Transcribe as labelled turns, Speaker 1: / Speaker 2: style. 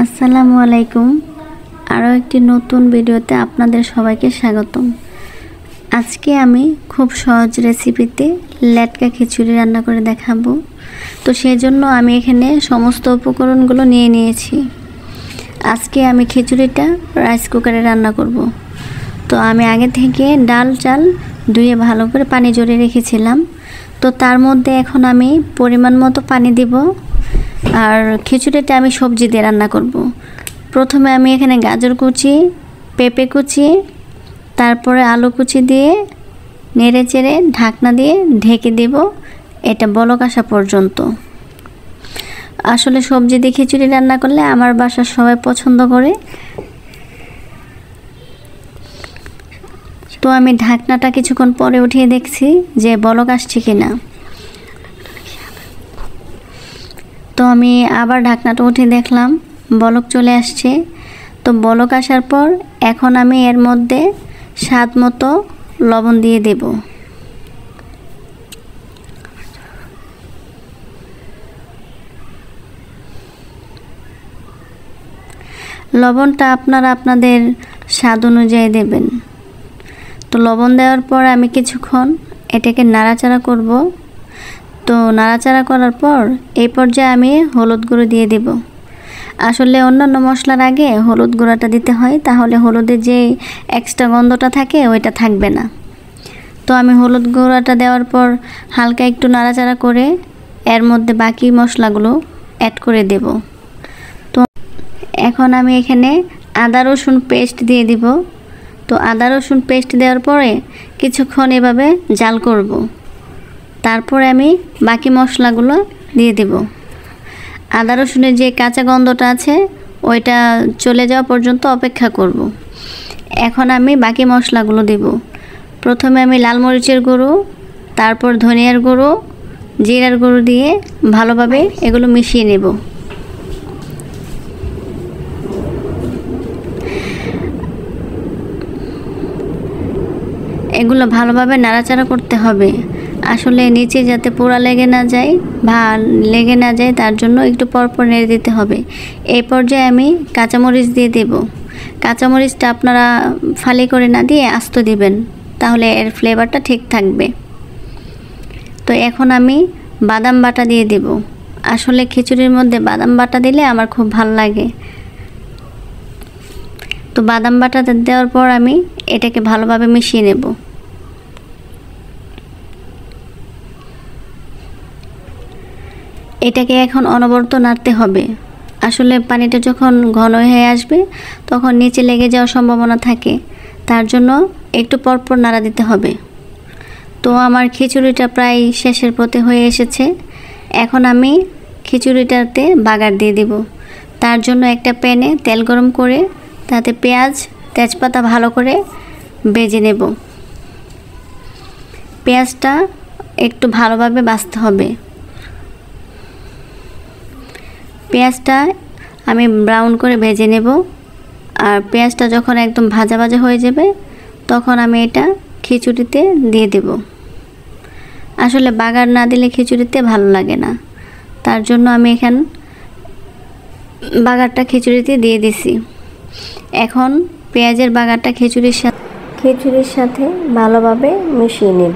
Speaker 1: আসসালামু আলাইকুম। আরও একটি নতুন ভিডিওতে আপনাদের সবাইকে স্বাগতম। আজকে আমি খুব সহজ রেসিপিতে লেটকা খিচুড়ি রান্না করে দেখাবো। তো সেই জন্য আমি এখানে সমস্ত উপকরণগুলো নিয়ে নিয়েছি। আজকে আমি খিচুড়িটা রাইস কুকারে রান্না করব। তো আমি আগে থেকে ডাল চাল ধুয়ে ভালো করে পানি ঝরিয়ে রেখেছিলাম। তো তার মধ্যে এখন আমি পরিমাণ মতো পানি দিব। আর খিচুড়িটা আমি সবজি দিয়ে রান্না করব। প্রথমে আমি এখানে গাজর কুচি, পেঁপে কুচি, তারপরে আলু কুচি দিয়ে নেড়ে চেড়ে ঢাকনা দিয়ে ঢেকে দেব এটা বলক আসা পর্যন্ত। আসলে সবজি দিয়ে খিচুড়ি রান্না করলে আমার বাসার সবাই পছন্দ করে। তো আমি ঢাকনাটা কিছুক্ষণ পরে উঠিয়ে দেখছি যে বলক আসছে কিনা। তো আমি আবার ঢাকনাটা উঠিয়ে দেখলাম বলক চলে আসছে। তো বলক আসার পর এখন আমি এর মধ্যে স্বাদ মতো লবণ দিয়ে দেব। লবণটা আপনারা আপনাদের স্বাদ অনুযায়ী দেবেন। তো লবণ দেওয়ার পর আমি কিছুক্ষণ এটাকে নাড়াচাড়া করব। তো নাড়াচাড়া করার পর এই পর্যায়ে আমি হলুদ গুঁড়ো দিয়ে দেব। আসলে অন্যান্য মশলার আগে হলুদ গুঁড়োটা দিতে হয়, তাহলে হলুদের যে এক্সট্রা গন্ধটা থাকে ওইটা থাকবে না। তো আমি হলুদ গুঁড়োটা দেওয়ার পর হালকা একটু নাড়াচাড়া করে এর মধ্যে বাকি মশলাগুলো অ্যাড করে দেব। তো এখন আমি এখানে আদা রসুন পেস্ট দিয়ে দিব। তো আদা রসুন পেস্ট দেওয়ার পরে কিছুক্ষণ এভাবে জাল করব। তারপরে আমি বাকি মশলাগুলো দিয়ে দেব। আদা রসুনের যে কাঁচা গন্ধটা আছে ওইটা চলে যাওয়া পর্যন্ত অপেক্ষা করব। এখন আমি বাকি মশলাগুলো দেব। প্রথমে আমি লাল মরিচের গুঁড়ো, তারপর ধনিয়ার গুঁড়ো, জিরার গুঁড়ো দিয়ে ভালোভাবে এগুলো মিশিয়ে নেব। এগুলো ভালোভাবে নাড়াচাড়া করতে হবে। আসলে নিচে যাতে পোড়া লেগে না যায় তার জন্য একটু পরপর নেড়ে দিতে হবে। এই পর্যায়ে আমি কাঁচামরিচ দিয়ে দেব। কাঁচামরিচটা আপনারা ফালি করে না দিয়ে আস্ত দিবেন, তাহলে এর ফ্লেভারটা ঠিক থাকবে। তো এখন আমি বাদাম বাটা দিয়ে দেব। আসলে খিচুড়ির মধ্যে বাদাম বাটা দিলে আমার খুব ভালো লাগে। তো বাদাম বাটা দেওয়ার পর আমি এটাকে ভালোভাবে মিশিয়ে নেব। এটাকে এখন অনবরত নাড়তে হবে। আসলে পানিটা যখন ঘন হয়ে আসবে তখন নিচে লেগে যাওয়ার সম্ভাবনা থাকে, তার জন্য একটু পরপর নাড়া দিতে হবে। তো আমার খিচুড়িটা প্রায় শেষের পথে হয়ে এসেছে। এখন আমি খিচুড়িটাতে বাগার দিয়ে দেব। তার জন্য একটা প্যানে তেল গরম করে তাতে পেঁয়াজ তেজপাতা ভালো করে ভেজে নেব। পেঁয়াজটা একটু ভালোভাবে ভাজতে হবে। পেঁয়াজটা আমি ব্রাউন করে ভেজে নেব। আর পেঁয়াজটা যখন একদম ভাজা ভাজা হয়ে যাবে তখন আমি এটা খিচুড়িতে দিয়ে দেব। আসলে বাগার না দিলে খিচুড়িতে ভালো লাগে না, তার জন্য আমি এখানে বাগারটা খিচুড়িতে দিয়ে দিছি। এখন পেঁয়াজের বাগারটা খিচুড়ির সাথে ভালোভাবে মিশিয়ে নেব।